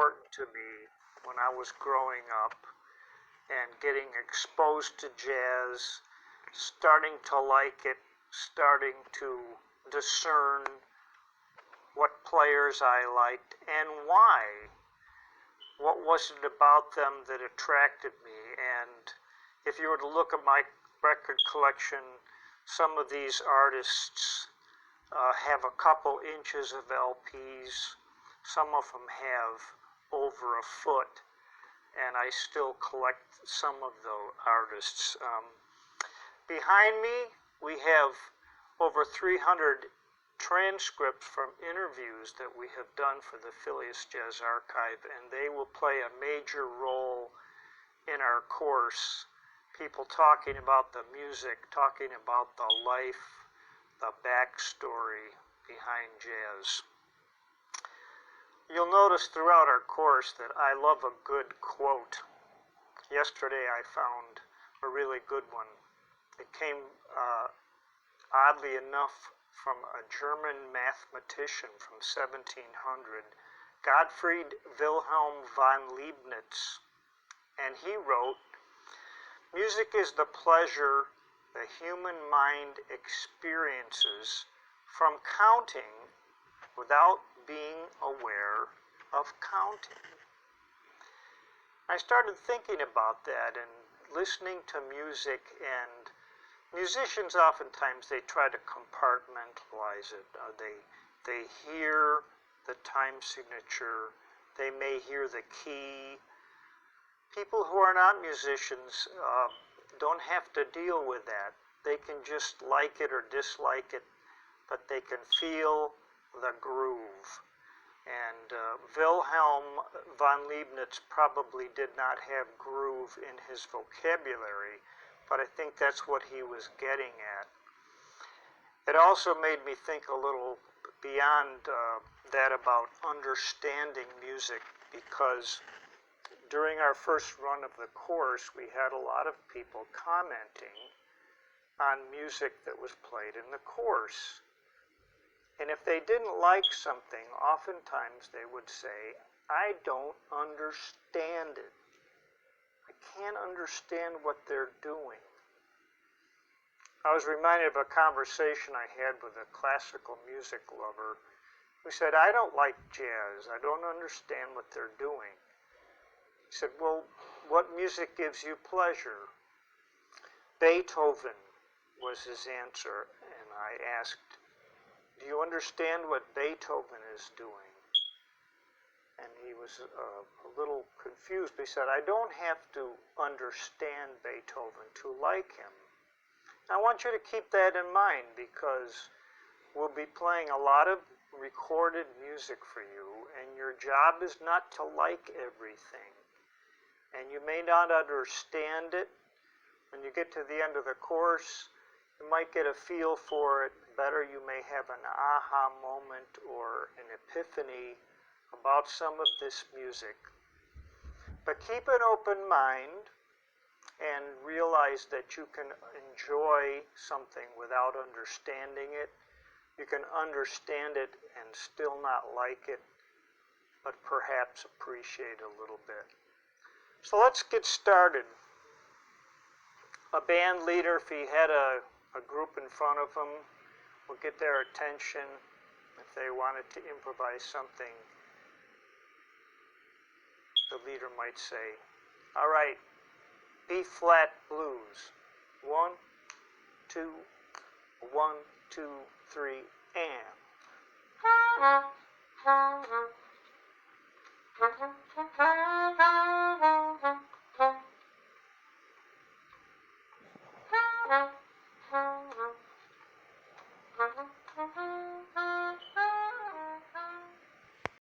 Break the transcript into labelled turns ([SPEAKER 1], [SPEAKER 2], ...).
[SPEAKER 1] important to me when I was growing up and getting exposed to jazz, starting to like it, starting to discern what players I liked and why. What was it about them that attracted me? And if you were to look at my record collection, some of these artists have a couple inches of LPs. Some of them have over a foot, and I still collect some of those artists. Behind me, we have over 300 transcripts from interviews that we have done for the Phileas Jazz Archive, and they will play a major role in our course. People talking about the music, talking about the life, the backstory behind jazz. You'll notice throughout our course that I love a good quote. Yesterday I found a really good one. It came, oddly enough, from a German mathematician from 1700, Gottfried Wilhelm von Leibniz. And he wrote, "Music is the pleasure the human mind experiences from counting without being aware of counting." I started thinking about that and listening to music, and musicians oftentimes they try to compartmentalize it. They hear the time signature, they may hear the key. People who are not musicians don't have to deal with that. They can just like it or dislike it, but they can feel the groove. And Wilhelm von Leibniz probably did not have groove in his vocabulary, but I think that's what he was getting at. It also made me think a little beyond that about understanding music, because during our first run of the course, we had a lot of people commenting on music that was played in the course. And if they didn't like something, oftentimes they would say, "I don't understand it. I can't understand what they're doing." I was reminded of a conversation I had with a classical music lover who said, "I don't like jazz. I don't understand what they're doing." He said, "Well, what music gives you pleasure?" "Beethoven," was his answer. And I asked, "Do you understand what Beethoven is doing?" And he was a little confused. He said, "I don't have to understand Beethoven to like him." I want you to keep that in mind, because we'll be playing a lot of recorded music for you, and your job is not to like everything. And you may not understand it. When you get to the end of the course, you might get a feel for it better. You may have an aha moment or an epiphany about some of this music. But keep an open mind and realize that you can enjoy something without understanding it. You can understand it and still not like it, but perhaps appreciate a little bit. So let's get started. A band leader, if he had a group in front of him, will get their attention if they wanted to improvise something. The leader might say, "All right, B-flat blues. 1, 2, 1, 2, 3, and."